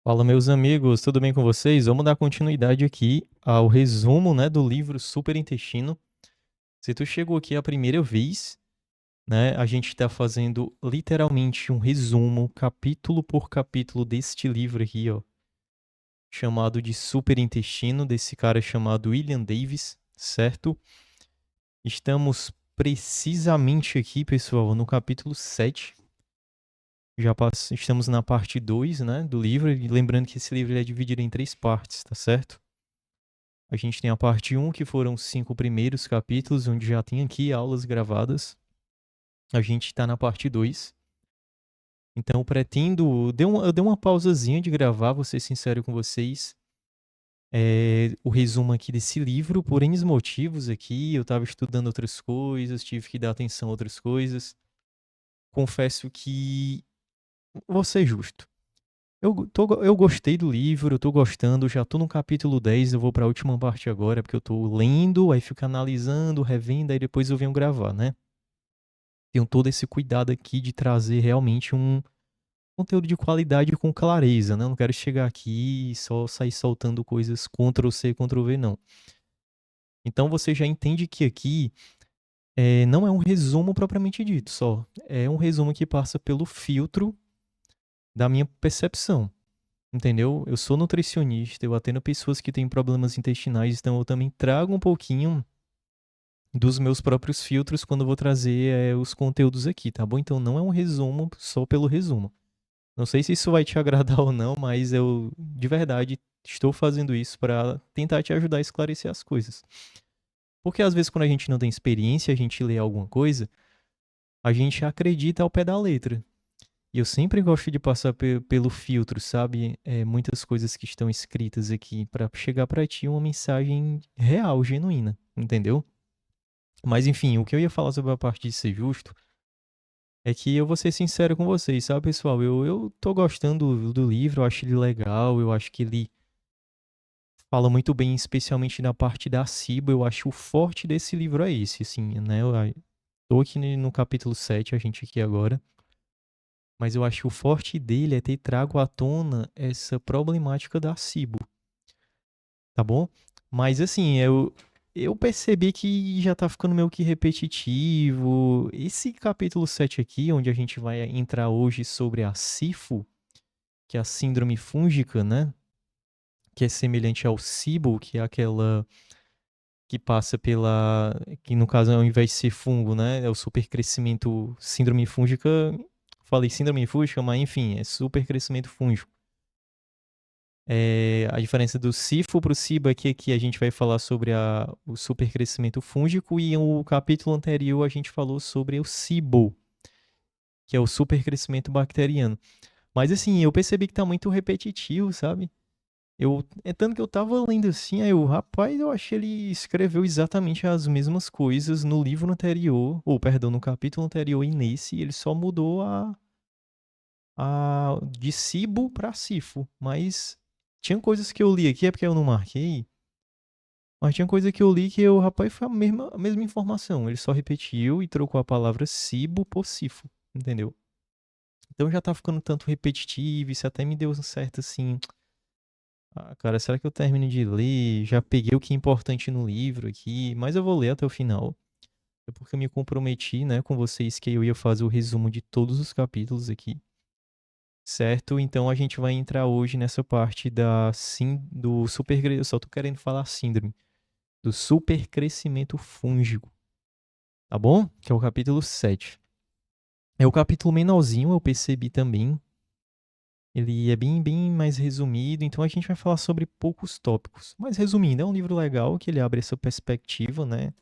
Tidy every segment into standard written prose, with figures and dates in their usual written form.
Fala, meus amigos, tudo bem com vocês? Vamos dar continuidade aqui ao resumo, né, do livro Super Intestino. Se tu chegou aqui a primeira vez, né, a gente está fazendo literalmente um resumo, capítulo por capítulo deste livro aqui, ó, chamado de Super Intestino, desse cara chamado William Davis, certo? Estamos precisamente aqui, pessoal, no capítulo 7. Estamos na parte 2, né, do livro, e lembrando que esse livro ele é dividido em 3 partes, tá certo? A gente tem a parte um que foram os 5 primeiros capítulos, onde já tem aqui aulas gravadas. A gente está na parte 2. Então, pretendo. Eu dei uma pausazinha de gravar, vou ser sincero com vocês. O resumo aqui desse livro, por N motivos aqui. Eu estava estudando outras coisas, tive que dar atenção a outras coisas. Confesso que vou ser justo. Eu gostei do livro, eu tô gostando, já tô no capítulo 10, eu vou pra última parte agora, porque eu tô lendo, aí fico analisando, revendo, aí depois eu venho gravar, né? Tenho todo esse cuidado aqui de trazer realmente um conteúdo de qualidade com clareza, né? Eu não quero chegar aqui e só sair soltando coisas Ctrl+C, Ctrl+V, não. Então você já entende que aqui não é um resumo propriamente dito, só. É um resumo que passa pelo filtro da minha percepção. Entendeu? Eu sou nutricionista, eu atendo pessoas que têm problemas intestinais, então eu também trago um pouquinho dos meus próprios filtros quando eu vou trazer os conteúdos aqui, tá bom? Então não é um resumo só pelo resumo. Não sei se isso vai te agradar ou não, mas eu de verdade estou fazendo isso para tentar te ajudar a esclarecer as coisas. Porque às vezes quando a gente não tem experiência, a gente lê alguma coisa, a gente acredita ao pé da letra. E eu sempre gosto de passar pelo filtro, sabe? Muitas coisas que estão escritas aqui para chegar para ti uma mensagem real, genuína, entendeu? Mas enfim, o que eu ia falar sobre a parte de ser justo é que eu vou ser sincero com vocês, sabe, pessoal? Eu tô gostando do livro, eu acho ele legal, eu acho que ele fala muito bem, especialmente na parte da SIBO. Eu acho o forte desse livro é esse, assim, né? Tô aqui no capítulo 7, a gente aqui agora. Mas eu acho que o forte dele é ter trago à tona essa problemática da SIBO, tá bom? Mas assim, eu percebi que já tá ficando meio que repetitivo. Esse capítulo 7 aqui, onde a gente vai entrar hoje sobre a SIFO, que é a síndrome fúngica, né? Que é semelhante ao SIBO, que é aquela que passa pela. Que no caso, ao invés de ser fungo, né? É o supercrescimento. Síndrome fúngica. Falei síndrome fúngica, mas enfim, é supercrescimento fúngico. A diferença do SIFO para o SIBO é que aqui a gente vai falar sobre o supercrescimento fúngico e o capítulo anterior a gente falou sobre o SIBO, que é o supercrescimento bacteriano. Mas assim, eu percebi que tá muito repetitivo, sabe? Tanto que eu tava lendo assim, aí rapaz, eu achei ele escreveu exatamente as mesmas coisas no livro anterior, ou perdão, no capítulo anterior e nesse, ele só mudou de SIBO para SIFO, mas tinha coisas que eu li aqui, é porque eu não marquei, mas tinha coisa que eu li que o rapaz foi a mesma informação, ele só repetiu e trocou a palavra SIBO por SIFO, entendeu? Então já tá ficando tanto repetitivo, isso até me deu um certo assim. Ah, cara, será que eu termino de ler? Já peguei o que é importante no livro aqui, mas eu vou ler até o final. É porque eu me comprometi, né, com vocês que eu ia fazer o resumo de todos os capítulos aqui, certo? Então a gente vai entrar hoje nessa parte do super, eu só tô querendo falar síndrome, do supercrescimento fúngico, tá bom? Que é o capítulo 7. É o capítulo menorzinho, eu percebi também. Ele é bem mais resumido, então a gente vai falar sobre poucos tópicos. Mas resumindo, é um livro legal que ele abre essa perspectiva, né?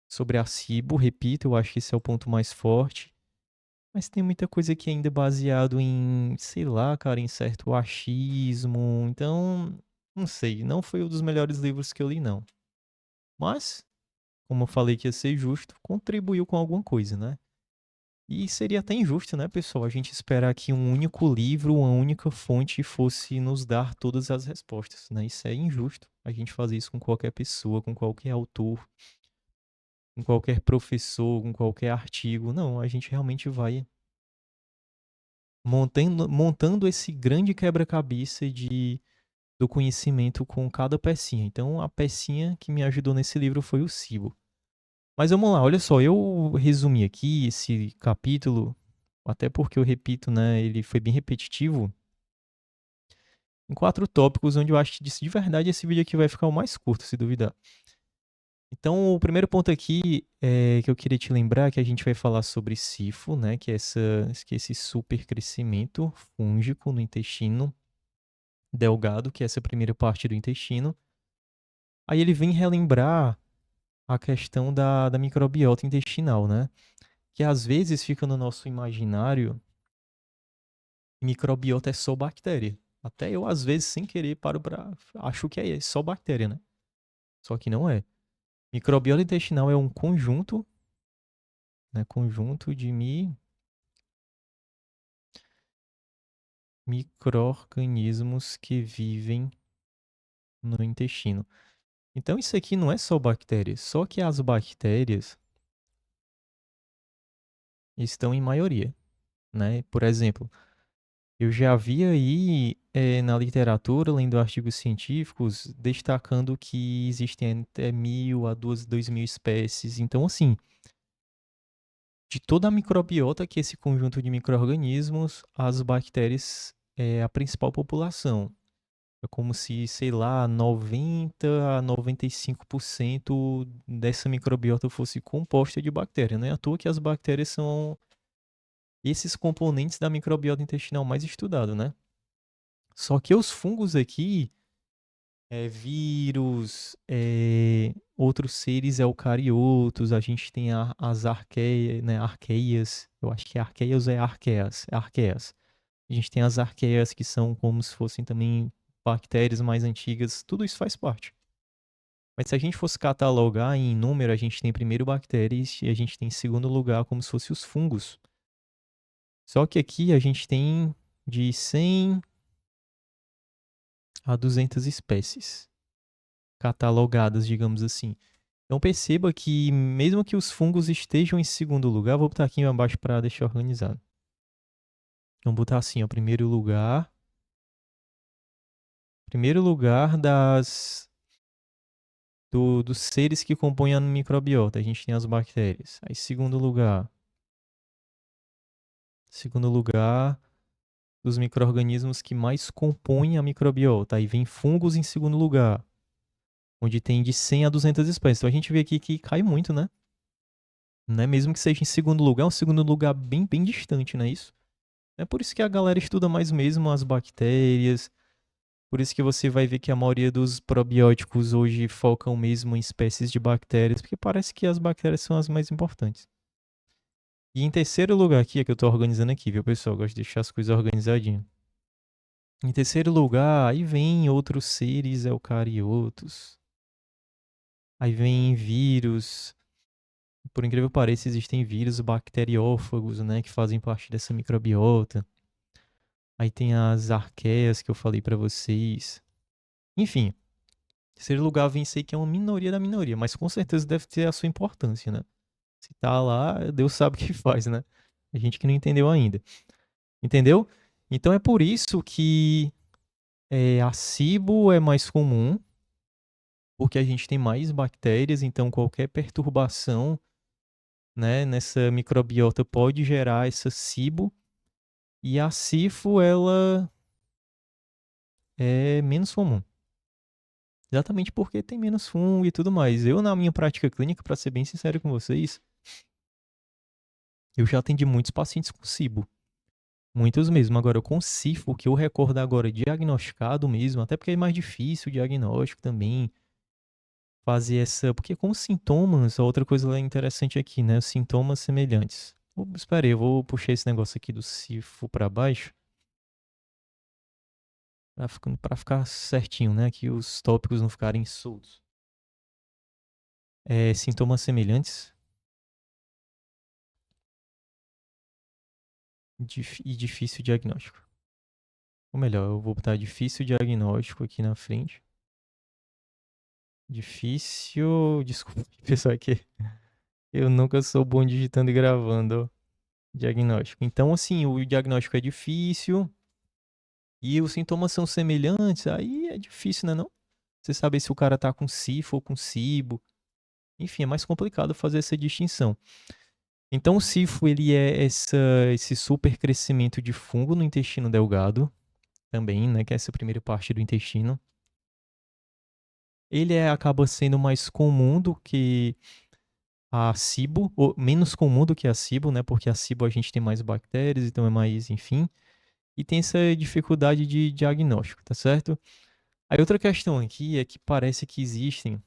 Sobre a SIBO, repito, eu acho que esse é o ponto mais forte. Mas tem muita coisa que ainda é baseado em, sei lá, cara, em certo achismo. Então, não sei, não foi um dos melhores livros que eu li, não. Mas, como eu falei que ia ser justo, contribuiu com alguma coisa, né? E seria até injusto, né, pessoal, a gente esperar que um único livro, uma única fonte fosse nos dar todas as respostas, né? Isso é injusto. A gente fazer isso com qualquer pessoa, com qualquer autor, com qualquer professor, com qualquer artigo. Não, a gente realmente vai montando esse grande quebra-cabeça do conhecimento com cada pecinha. Então, a pecinha que me ajudou nesse livro foi o Sibo. Mas vamos lá, olha só, eu resumi aqui esse capítulo, até porque eu repito, né, ele foi bem repetitivo, em 4 tópicos, onde eu acho que de verdade esse vídeo aqui vai ficar o mais curto, se duvidar. Então, o primeiro ponto aqui que eu queria te lembrar é que a gente vai falar sobre sifo, né, que é esse super crescimento fúngico no intestino delgado, que é essa primeira parte do intestino. Aí ele vem relembrar a questão da microbiota intestinal, né? Que às vezes fica no nosso imaginário, microbiota é só bactéria. Até eu, às vezes, sem querer, paro pra. Acho que é só bactéria, né? Só que não é. Microbiota intestinal é um conjunto, né? Conjunto de micro-organismos que vivem no intestino. Então, isso aqui não é só bactérias, só que as bactérias estão em maioria, né? Por exemplo, eu já vi aí na literatura, lendo artigos científicos, destacando que existem até 1.000 a 2.000 espécies. Então, assim, de toda a microbiota, que é esse conjunto de micro-organismos, as bactérias é a principal população. É como se, sei lá, 90 a 95% dessa microbiota fosse composta de bactéria. Não é à toa que as bactérias são esses componentes da microbiota intestinal mais estudado, né? Só que os fungos aqui, vírus, outros seres eucariotos, a gente tem as arqueias, né, arqueias, eu acho que arqueias é arqueias, arqueias. A gente tem as arqueias que são como se fossem também bactérias mais antigas, tudo isso faz parte. Mas se a gente fosse catalogar em número, a gente tem primeiro bactérias e a gente tem em segundo lugar como se fossem os fungos. Só que aqui a gente tem de 100 a 200 espécies catalogadas, digamos assim. Então perceba que mesmo que os fungos estejam em segundo lugar, vou botar aqui embaixo para deixar organizado. Vamos botar assim, ó, primeiro lugar dos seres que compõem a microbiota. A gente tem as bactérias. Aí segundo lugar dos micro-organismos que mais compõem a microbiota. Aí vem fungos em segundo lugar, onde tem de 100 a 200 espécies. Então a gente vê aqui que cai muito, né? Né? Mesmo que seja em segundo lugar, um segundo lugar bem, bem distante, não é isso? É por isso que a galera estuda mais mesmo as bactérias. Por isso que você vai ver que a maioria dos probióticos hoje focam mesmo em espécies de bactérias, porque parece que as bactérias são as mais importantes. E em terceiro lugar aqui, é que eu tô organizando aqui, viu, pessoal? Eu gosto de deixar as coisas organizadinhas. Em terceiro lugar, aí vem outros seres eucariotos. Aí vem vírus. Por incrível que pareça, existem vírus bacteriófagos, né, que fazem parte dessa microbiota. Aí tem as arqueias que eu falei pra vocês. Enfim, em terceiro lugar vem sei que é uma minoria da minoria, mas com certeza deve ter a sua importância, né? Se tá lá, Deus sabe o que faz, né? A gente que não entendeu ainda. Entendeu? Então é por isso que a SIBO é mais comum, porque a gente tem mais bactérias, então qualquer perturbação, né, nessa microbiota pode gerar essa SIBO. E a SIFO, ela é menos comum. Exatamente porque tem menos fungo e tudo mais. Eu, na minha prática clínica, para ser bem sincero com vocês, eu já atendi muitos pacientes com SIBO. Muitos mesmo. Agora, com SIFO, o que eu recordo agora, diagnosticado mesmo, até porque é mais difícil o diagnóstico também, fazer essa. Porque com sintomas, outra coisa interessante aqui, né? Os sintomas semelhantes. Espera aí, eu vou puxar esse negócio aqui do SIFO para baixo, para ficar certinho, né? Que os tópicos não ficarem soltos. Sintomas semelhantes e difícil diagnóstico. Ou melhor, eu vou botar difícil diagnóstico aqui na frente. Difícil. Desculpa, pessoal, aqui. Eu nunca sou bom digitando e gravando. Diagnóstico. Então, assim, o diagnóstico é difícil e os sintomas são semelhantes, aí é difícil, né, não? Você saber se o cara tá com sifo ou com cibo. Enfim, é mais complicado fazer essa distinção. Então, o sifo, ele é esse super crescimento de fungo no intestino delgado, também, né, que é essa primeira parte do intestino. Ele acaba sendo mais comum do que a SIBO, ou menos comum do que a SIBO, né, porque a SIBO a gente tem mais bactérias, então é mais, enfim, e tem essa dificuldade de diagnóstico, tá certo? Aí outra questão aqui é que parece que existem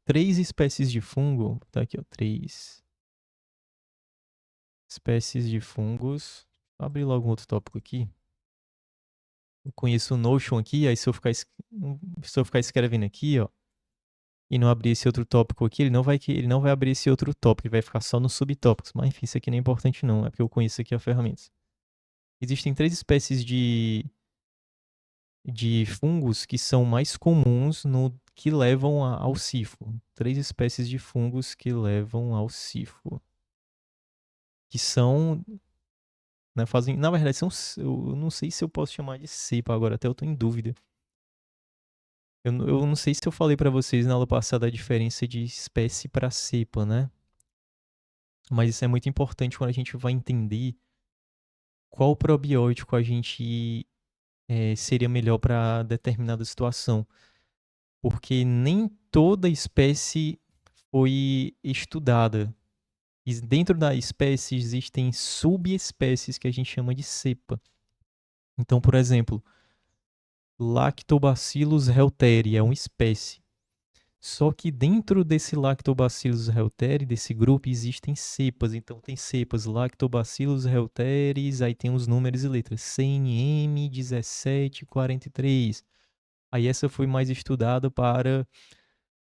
3 espécies de fungo, tá aqui, ó, 3 espécies de fungos. Vou abrir logo um outro tópico aqui. Eu conheço o Notion aqui, aí se eu ficar escrevendo aqui, ó, e não abrir esse outro tópico aqui, ele não vai abrir esse outro tópico, ele vai ficar só nos subtópicos. Mas enfim, isso aqui não é importante não, é porque eu conheço aqui as ferramentas. Existem 3 espécies de fungos que são mais comuns no que levam ao sifo. 3 espécies de fungos que levam ao sifo. Que são, né, fazem, na verdade, eu não sei se eu posso chamar de cepa agora, até eu tô em dúvida. Eu não sei se eu falei pra vocês na aula passada a diferença de espécie para cepa, né? Mas isso é muito importante quando a gente vai entender qual probiótico a gente seria melhor para determinada situação. Porque nem toda espécie foi estudada. E dentro da espécie existem subespécies que a gente chama de cepa. Então, por exemplo, Lactobacillus reuteri é uma espécie. Só que dentro desse Lactobacillus reuteri, desse grupo, existem cepas. Então tem cepas Lactobacillus reuteris, aí tem os números e letras CNM 1743. Aí essa foi mais estudada para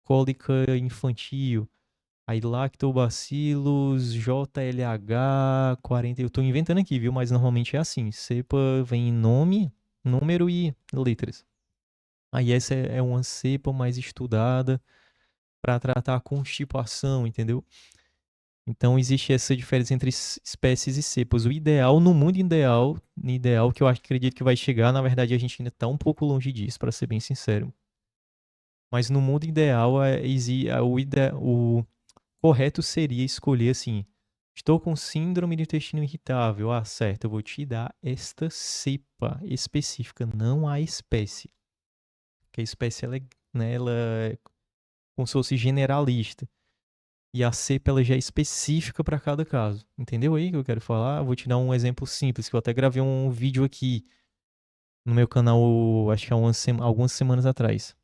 cólica infantil. Aí Lactobacillus JLH 40, eu tô inventando aqui, viu? Mas normalmente é assim, cepa vem em nome, número e letras. Aí essa é uma cepa mais estudada para tratar a constipação, entendeu? Então existe essa diferença entre espécies e cepas. O ideal, no mundo ideal que eu acredito que vai chegar, na verdade a gente ainda está um pouco longe disso, para ser bem sincero. Mas no mundo ideal, o correto seria escolher assim: estou com síndrome do intestino irritável. Ah, certo, eu vou te dar esta cepa específica, não a espécie. Porque a espécie ela é como se fosse generalista. E a cepa ela já é específica para cada caso. Entendeu aí o que eu quero falar? Eu vou te dar um exemplo simples, que eu até gravei um vídeo aqui no meu canal, acho que há algumas semanas atrás.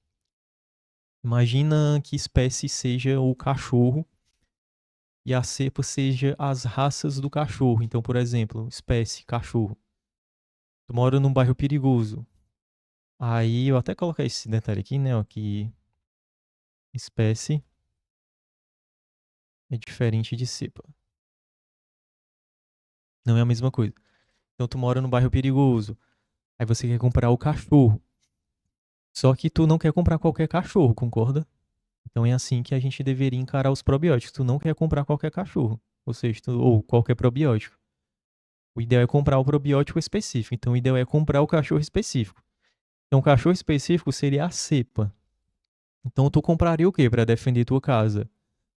Imagina que espécie seja o cachorro e a cepa seja as raças do cachorro. Então, por exemplo, espécie cachorro. Tu mora num bairro perigoso. Aí eu até coloquei esse detalhe aqui, né? Ó, que espécie é diferente de cepa. Não é a mesma coisa. Então tu mora num bairro perigoso. Aí você quer comprar o cachorro. Só que tu não quer comprar qualquer cachorro, concorda? Então é assim que a gente deveria encarar os probióticos. Tu não quer comprar qualquer cachorro. Ou seja, ou qualquer probiótico. O ideal é comprar o probiótico específico. Então o ideal é comprar o cachorro específico. Então o cachorro específico seria a cepa. Então tu compraria o que para defender tua casa?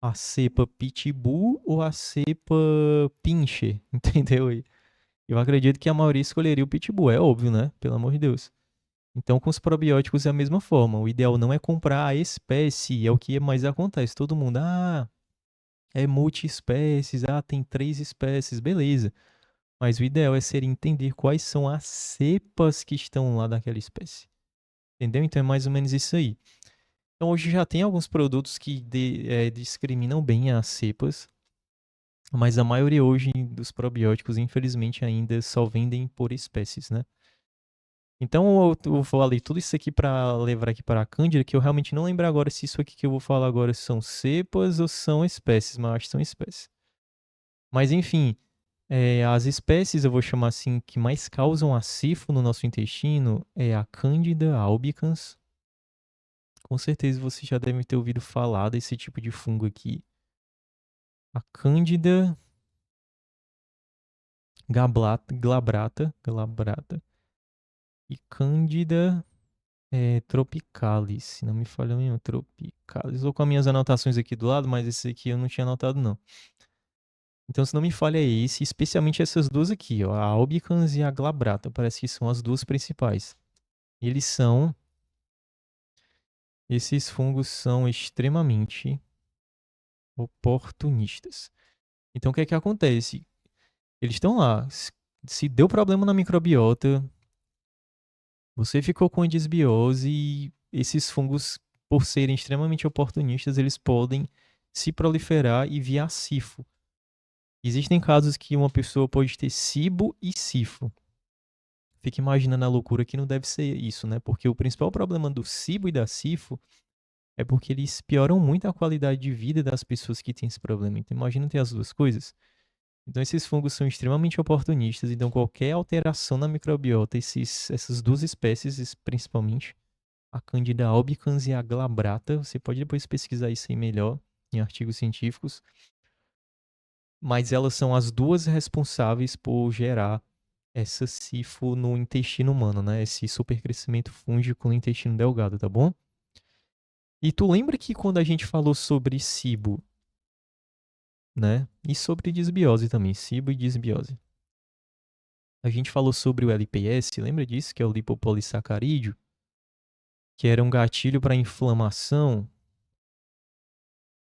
A cepa Pitbull ou a cepa Pinscher? Entendeu aí? Eu acredito que a maioria escolheria o Pitbull, é óbvio, né? Pelo amor de Deus. Então, com os probióticos é a mesma forma. O ideal não é comprar a espécie, é o que mais acontece. Todo mundo, é multi-espécies, tem 3 espécies, beleza. Mas o ideal é ser entender quais são as cepas que estão lá daquela espécie. Entendeu? Então é mais ou menos isso aí. Então hoje já tem alguns produtos que discriminam bem as cepas, mas a maioria hoje dos probióticos, infelizmente, ainda só vendem por espécies, né? Então eu falei tudo isso aqui para levar aqui para a Cândida, que eu realmente não lembro agora se isso aqui que eu vou falar agora são cepas ou são espécies, mas eu acho que são espécies. Mas enfim, as espécies, eu vou chamar assim, que mais causam acifo no nosso intestino é a Candida albicans. Com certeza você já deve ter ouvido falar desse tipo de fungo aqui. A Cândida glabrata e Cândida tropicalis, se não me falha nenhum, tropicalis. Ou com as minhas anotações aqui do lado, mas esse aqui eu não tinha anotado não. Então, se não me falha é esse, especialmente essas duas aqui, ó, a albicans e a glabrata, parece que são as duas principais. Esses fungos são extremamente oportunistas. Então, o que é que acontece? Eles estão lá. Se deu problema na microbiota, você ficou com a desbiose e esses fungos, por serem extremamente oportunistas, eles podem se proliferar e virar sifo. Existem casos que uma pessoa pode ter SIBO e SIFO. Fica imaginando a loucura que não deve ser isso, né? Porque o principal problema do SIBO e da SIFO é porque eles pioram muito a qualidade de vida das pessoas que têm esse problema. Então, imagina ter as duas coisas. Então, esses fungos são extremamente oportunistas. Então, qualquer alteração na microbiota, essas duas espécies, principalmente, a Candida albicans e a glabrata, você pode depois pesquisar isso aí melhor em artigos científicos, mas elas são as duas responsáveis por gerar essa sifo no intestino humano, né? Esse supercrescimento fúngico no intestino delgado, tá bom? E tu lembra que quando a gente falou sobre SIBO, né? E sobre disbiose também, SIBO e disbiose. A gente falou sobre o LPS, lembra disso? Que é o lipopolissacarídeo, que era um gatilho para inflamação,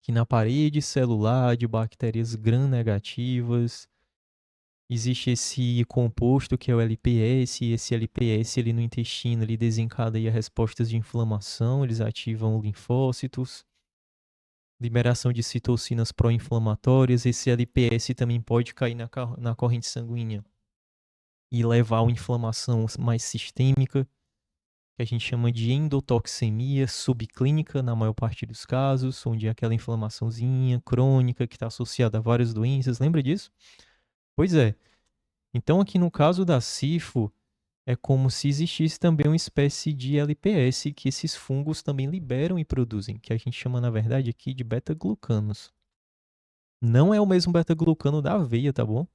que na parede celular de bactérias gram-negativas existe esse composto que é o LPS, e esse LPS ele no intestino ele desencadeia respostas de inflamação, eles ativam linfócitos, liberação de citocinas pró-inflamatórias. Esse LPS também pode cair na corrente sanguínea e levar a uma inflamação mais sistêmica, que a gente chama de endotoxemia subclínica na maior parte dos casos, onde é aquela inflamaçãozinha crônica que está associada a várias doenças. Lembra disso? Pois é. Então, aqui no caso da SIFO, é como se existisse também uma espécie de LPS que esses fungos também liberam e produzem, que a gente chama, na verdade, aqui de beta-glucanos. Não é o mesmo beta-glucano da aveia, tá bom?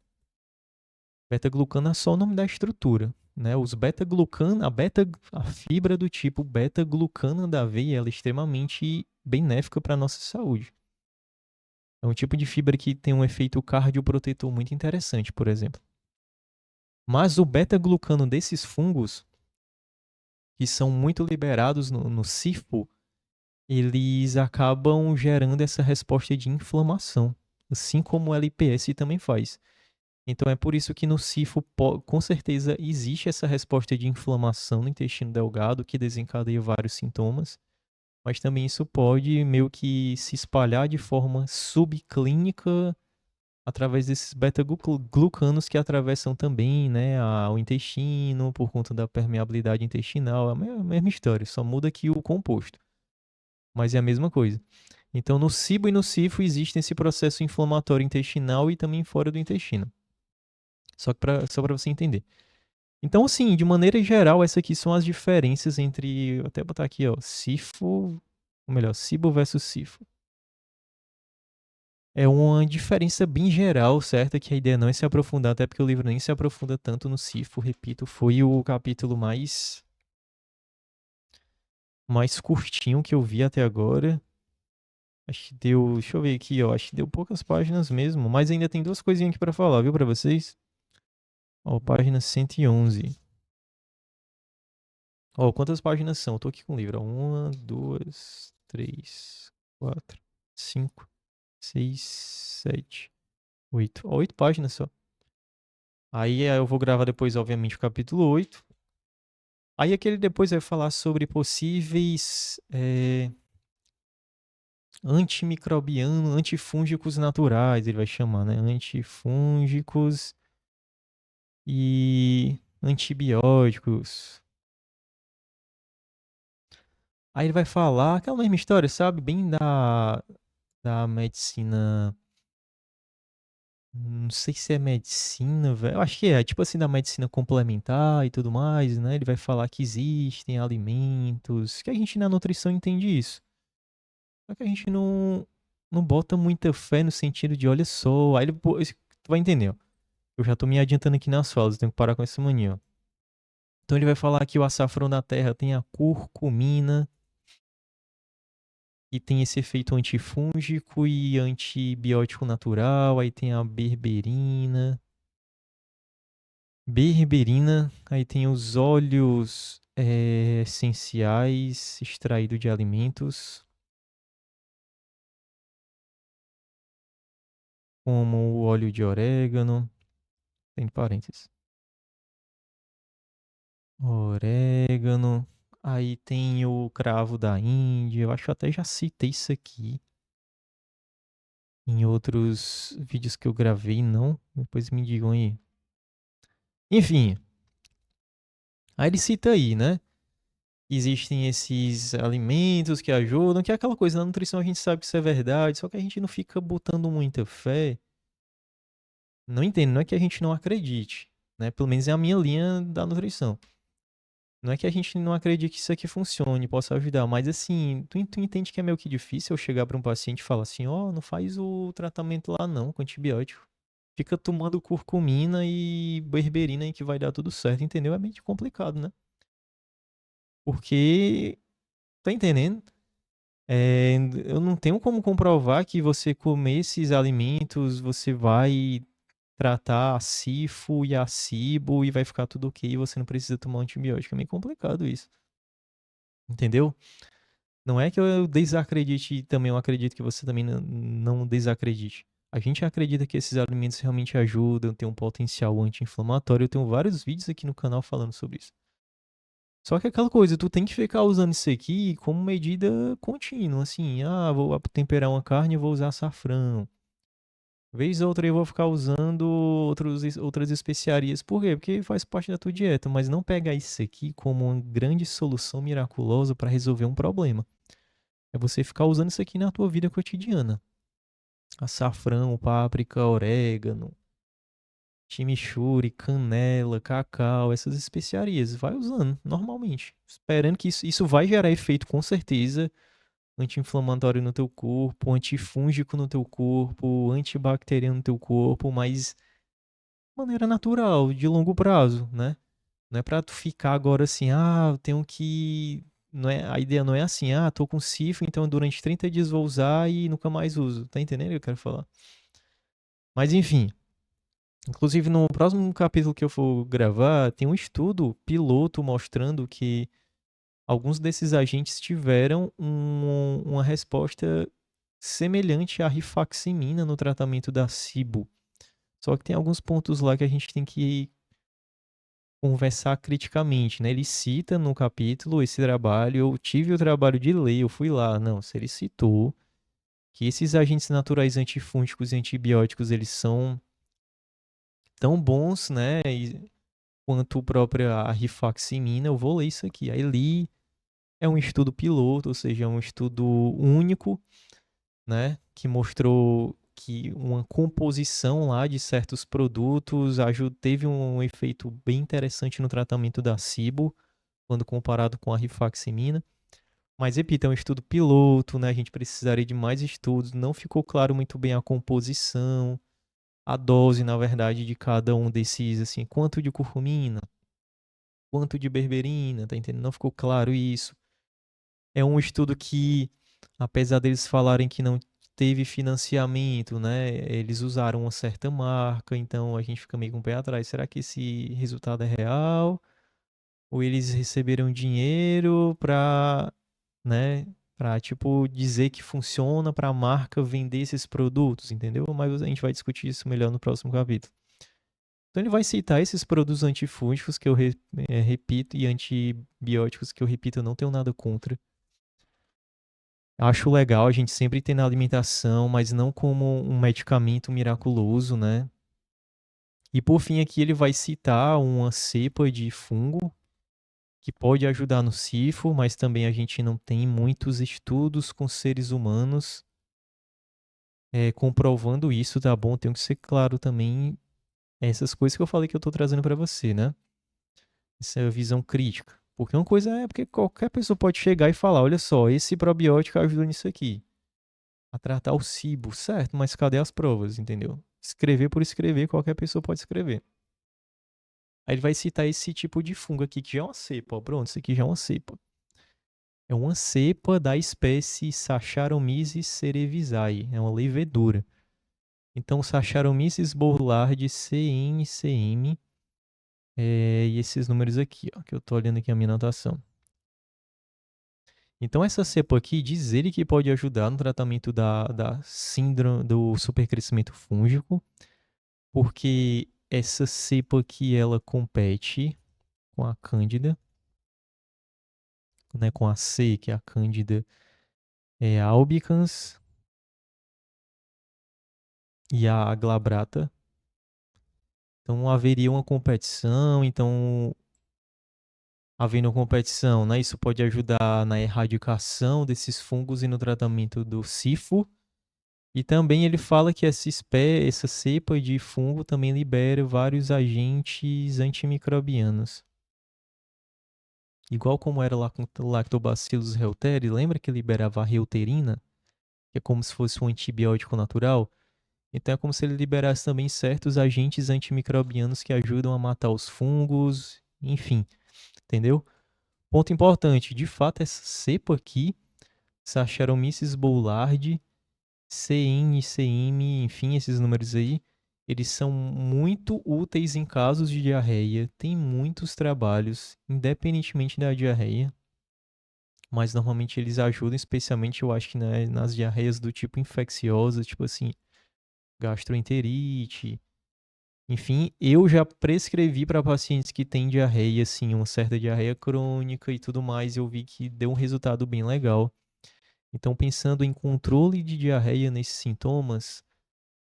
Beta-glucano é só o nome da estrutura, né? Os beta-glucano, a fibra do tipo beta-glucana da aveia, ela é extremamente benéfica para a nossa saúde. É um tipo de fibra que tem um efeito cardioprotetor muito interessante, por exemplo. Mas o beta-glucano desses fungos, que são muito liberados no SIFO, eles acabam gerando essa resposta de inflamação, assim como o LPS também faz. Então é por isso que no SIFO, com certeza, existe essa resposta de inflamação no intestino delgado, que desencadeia vários sintomas, mas também isso pode meio que se espalhar de forma subclínica através desses beta-glucanos que atravessam também, né, o intestino por conta da permeabilidade intestinal. É a mesma história, só muda aqui o composto, mas é a mesma coisa. Então, no SIBO e no SIFO existe esse processo inflamatório intestinal e também fora do intestino. Só para você entender. Então, assim, de maneira geral, essas aqui são as diferenças entre, vou até botar aqui, ó, SIFO, ou melhor, SIBO versus SIFO. É uma diferença bem geral, certo? Que a ideia não é se aprofundar, até porque o livro nem se aprofunda tanto no SIFO, repito, foi o capítulo mais curtinho que eu vi até agora. Acho que deu, deixa eu ver aqui, ó, acho que deu poucas páginas mesmo, mas ainda tem duas coisinhas aqui pra falar, viu, pra vocês? Ó, página 111. Ó, quantas páginas são? Eu tô aqui com o livro. Ó. Uma, duas, três, quatro, cinco, seis, sete, oito. Ó, 8 páginas só. Aí eu vou gravar depois, obviamente, o capítulo 8. Aí aquele depois vai falar sobre possíveis antimicrobianos, antifúngicos naturais, ele vai chamar, né? Antifúngicos e antibióticos. Aí ele vai falar aquela mesma história, sabe? Bem da medicina. Não sei se é medicina, velho. Eu acho que é, tipo assim, da medicina complementar e tudo mais, né? Ele vai falar que existem alimentos, que a gente na nutrição entende isso. Só que a gente não bota muita fé no sentido de, olha só, aí tu vai entender, ó. Eu já tô me adiantando aqui nas falas, tenho que parar com essa mania, ó. Então ele vai falar que o açafrão da terra tem a curcumina, e tem esse efeito antifúngico e antibiótico natural. Aí tem a berberina. Berberina, aí tem os óleos essenciais extraídos de alimentos, como o óleo de orégano. Tem parênteses. Orégano. Aí tem o cravo da Índia. Eu acho que eu até já citei isso aqui em outros vídeos que eu gravei, não? Depois me digam aí. Enfim, aí ele cita aí, né? Existem esses alimentos que ajudam, que é aquela coisa, na nutrição a gente sabe que isso é verdade, só que a gente não fica botando muita fé. Não entendo, não é que a gente não acredite, né? Pelo menos é a minha linha da nutrição. Não é que a gente não acredite que isso aqui funcione, possa ajudar, mas assim, tu entende que é meio que difícil eu chegar para um paciente e falar assim, ó, não faz o tratamento lá não, com antibiótico. Fica tomando curcumina e berberina aí que vai dar tudo certo, entendeu? É meio complicado, né? Porque, tá entendendo? Eu não tenho como comprovar que você comer esses alimentos, você vai tratar a sifo e a cibo e vai ficar tudo ok e você não precisa tomar um antibiótico. É meio complicado isso. Entendeu? Não é que eu desacredite e também eu acredito que você também não desacredite. A gente acredita que esses alimentos realmente ajudam, tem um potencial anti-inflamatório. Eu tenho vários vídeos aqui no canal falando sobre isso. Só que é aquela coisa, tu tem que ficar usando isso aqui como medida contínua, assim, vou temperar uma carne e vou usar açafrão. Vez ou outra eu vou ficar usando outras especiarias. Por quê? Porque faz parte da tua dieta, mas não pega isso aqui como uma grande solução miraculosa para resolver um problema. É você ficar usando isso aqui na tua vida cotidiana. Açafrão, páprica, orégano, chimichurri, canela, cacau, essas especiarias. Vai usando normalmente, esperando que isso vai gerar efeito com certeza anti-inflamatório no teu corpo, antifúngico no teu corpo, antibacteriano no teu corpo, mas de maneira natural, de longo prazo, né? Não é pra tu ficar agora assim, eu tenho que. Não é, a ideia não é assim, tô com sifo, então durante 30 dias vou usar e nunca mais uso. Tá entendendo o que eu quero falar? Mas enfim, inclusive no próximo capítulo que eu for gravar, tem um estudo piloto mostrando que alguns desses agentes tiveram uma resposta semelhante à rifaximina no tratamento da SIBO. Só que tem alguns pontos lá que a gente tem que conversar criticamente, né? Ele cita no capítulo esse trabalho, eu tive o trabalho de ler, eu fui lá. Não, se ele citou que esses agentes naturais antifúngicos e antibióticos, eles são tão bons, né? Quanto a própria rifaximina, eu vou ler isso aqui. Aí li, é um estudo piloto, ou seja, é um estudo único, né, que mostrou que uma composição lá de certos produtos teve um efeito bem interessante no tratamento da SIBO, quando comparado com a rifaximina. Mas, repito, é um estudo piloto, né? A gente precisaria de mais estudos. Não ficou claro muito bem a composição, a dose, na verdade, de cada um desses, assim, quanto de curcumina, quanto de berberina, tá entendendo? Não ficou claro isso. É um estudo que, apesar deles falarem que não teve financiamento, né? Eles usaram uma certa marca, então a gente fica meio com o pé atrás. Será que esse resultado é real? Ou eles receberam dinheiro pra, né? Pra, tipo, dizer que funciona pra marca vender esses produtos, entendeu? Mas a gente vai discutir isso melhor no próximo capítulo. Então ele vai citar esses produtos antifúngicos que eu repito e antibióticos que eu repito, eu não tenho nada contra. Acho legal a gente sempre ter na alimentação, mas não como um medicamento miraculoso, né? E por fim aqui ele vai citar uma cepa de fungo que pode ajudar no sifo, mas também a gente não tem muitos estudos com seres humanos comprovando isso, tá bom? Tem que ser claro também essas coisas que eu falei que eu tô trazendo para você, né? Essa visão crítica. Porque uma coisa é porque qualquer pessoa pode chegar e falar, olha só, esse probiótico ajuda nisso aqui. A tratar o SIBO, certo? Mas cadê as provas, entendeu? escrever por escrever, qualquer pessoa pode escrever. Aí ele vai citar esse tipo de fungo aqui, que já é uma cepa, ó. Pronto, isso aqui já é uma cepa. É uma cepa da espécie Saccharomyces cerevisiae, é uma levedura. Então, Saccharomyces boulardii CNCM, e esses números aqui, ó, que eu tô olhando aqui a minha anotação. Então, essa cepa aqui diz ele que pode ajudar no tratamento da síndrome do supercrescimento fúngico, porque essa cepa aqui, ela compete com a Cândida, né, com a C, que é a Cândida albicans, e a glabrata. Então, haveria uma competição, então, havendo uma competição, né, isso pode ajudar na erradicação desses fungos e no tratamento do sifo. E também ele fala que essa cepa de fungo também libera vários agentes antimicrobianos. Igual como era lá com o Lactobacillus reuteri, lembra que liberava a reuterina? Que é como se fosse um antibiótico natural? Então é como se ele liberasse também certos agentes antimicrobianos que ajudam a matar os fungos, enfim, entendeu? Ponto importante, de fato essa cepa aqui, Saccharomyces boulardii, CN, CM, enfim, esses números aí, eles são muito úteis em casos de diarreia. Tem muitos trabalhos, independentemente da diarreia, mas normalmente eles ajudam, especialmente eu acho que nas diarreias do tipo infecciosa, tipo assim, gastroenterite. Enfim, eu já prescrevi para pacientes que têm diarreia, assim, uma certa diarreia crônica e tudo mais, eu vi que deu um resultado bem legal. Então, pensando em controle de diarreia nesses sintomas,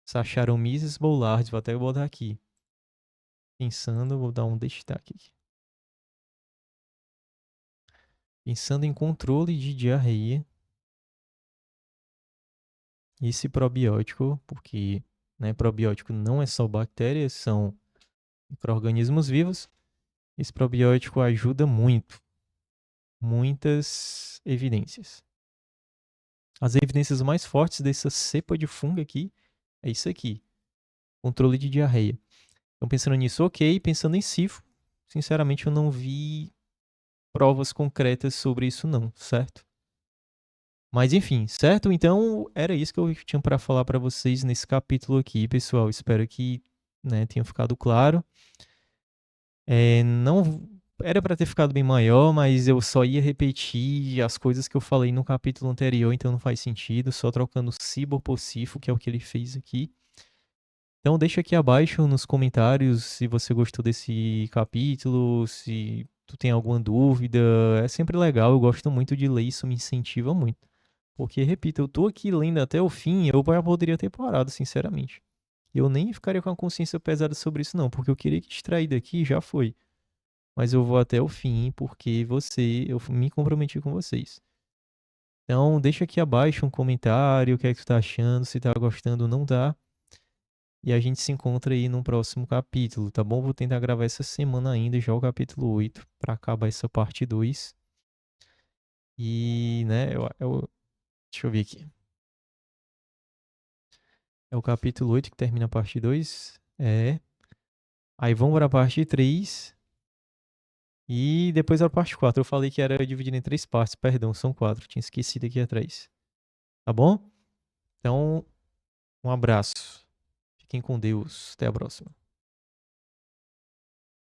Saccharomyces boulardii, vou até botar aqui. Pensando, vou dar um destaque aqui. Pensando em controle de diarreia, esse probiótico, porque né, probiótico não é só bactérias, são micro-organismos vivos. Esse probiótico ajuda muito. Muitas evidências. As evidências mais fortes dessa cepa de fungo aqui é isso aqui. Controle de diarreia. Então, pensando nisso, ok. Pensando em sifo, sinceramente, eu não vi provas concretas sobre isso não, certo? Mas enfim, certo? Então, era isso que eu tinha para falar para vocês nesse capítulo aqui, pessoal. Espero que, né, tenha ficado claro. Não era para ter ficado bem maior, mas eu só ia repetir as coisas que eu falei no capítulo anterior, então não faz sentido, só trocando Cibor por Sifo, que é o que ele fez aqui. Então deixa aqui abaixo nos comentários se você gostou desse capítulo, se tu tem alguma dúvida. É sempre legal, eu gosto muito de ler, isso me incentiva muito. Porque, repito, eu tô aqui lendo até o fim, eu já poderia ter parado, sinceramente. Eu nem ficaria com a consciência pesada sobre isso, não, porque eu queria que distrair daqui já foi. Mas eu vou até o fim porque eu me comprometi com vocês. Então, deixa aqui abaixo um comentário, o que é que tu tá achando, se tá gostando ou não tá. E a gente se encontra aí no próximo capítulo, tá bom? Vou tentar gravar essa semana ainda, já o capítulo 8, para acabar essa parte 2. E, né, deixa eu ver aqui. É o capítulo 8 que termina a parte 2. Aí vamos para a parte 3. E depois a parte 4. Eu falei que era dividido em 3 partes, perdão, são 4. Tinha esquecido aqui atrás. Tá bom? Então, um abraço. Fiquem com Deus. Até a próxima.